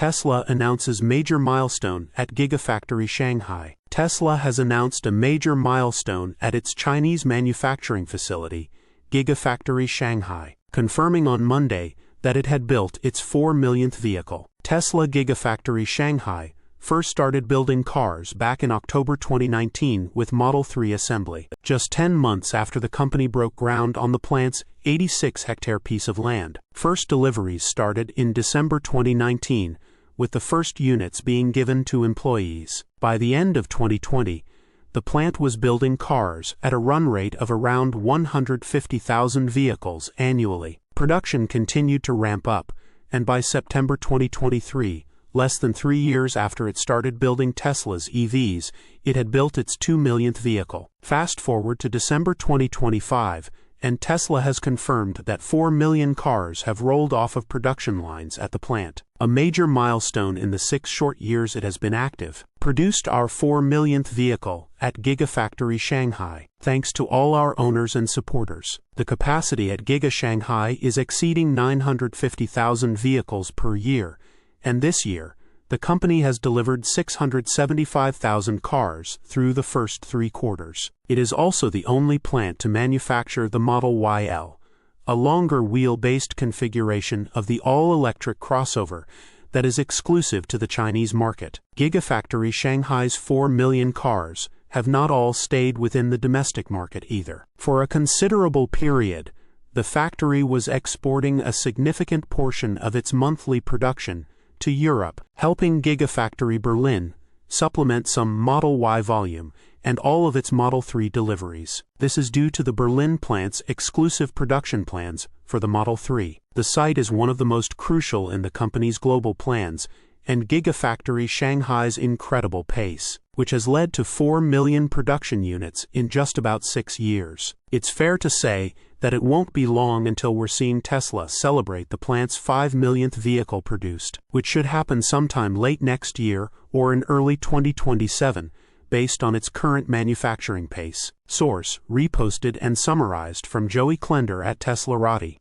Tesla announces major milestone at Gigafactory Shanghai. Tesla has announced a major milestone at its Chinese manufacturing facility, Gigafactory Shanghai, confirming on Monday that it had built its 4 millionth vehicle. Tesla Gigafactory Shanghai first started building cars back in October 2019 with Model 3 assembly, just 10 months after the company broke ground on the plant's 86-hectare piece of land. First deliveries started in December 2019, with the first units being given to employees. By the end of 2020, the plant was building cars at a run rate of around 150,000 vehicles annually. Production continued to ramp up, and by September 2023, less than 3 years after it started building Tesla's EVs, it had built its 2 millionth vehicle. Fast forward to December 2025, and Tesla has confirmed that 4 million cars have rolled off of production lines at the plant. A major milestone in the 6 short years it has been active. Produced our 4 millionth vehicle at Gigafactory Shanghai, thanks to all our owners and supporters. The capacity at Giga Shanghai is exceeding 950,000 vehicles per year, and this year, the company has delivered 675,000 cars through the first 3 quarters. It is also the only plant to manufacture the Model YL, a longer wheel-based configuration of the all-electric crossover that is exclusive to the Chinese market. Gigafactory Shanghai's 4 million cars have not all stayed within the domestic market either. For a considerable period, the factory was exporting a significant portion of its monthly production to Europe, helping Gigafactory Berlin supplement some Model Y volume and all of its Model 3 deliveries. This is due to the Berlin plant's exclusive production plans for the Model 3. The site is one of the most crucial in the company's global plans, and Gigafactory Shanghai's incredible pace, which has led to 4 million production units in just about 6 years. It's fair to say that it won't be long until we're seeing Tesla celebrate the plant's 5 millionth vehicle produced, which should happen sometime late next year or in early 2027, based on its current manufacturing pace. Source: reposted and summarized from Joey Klender at teslarati.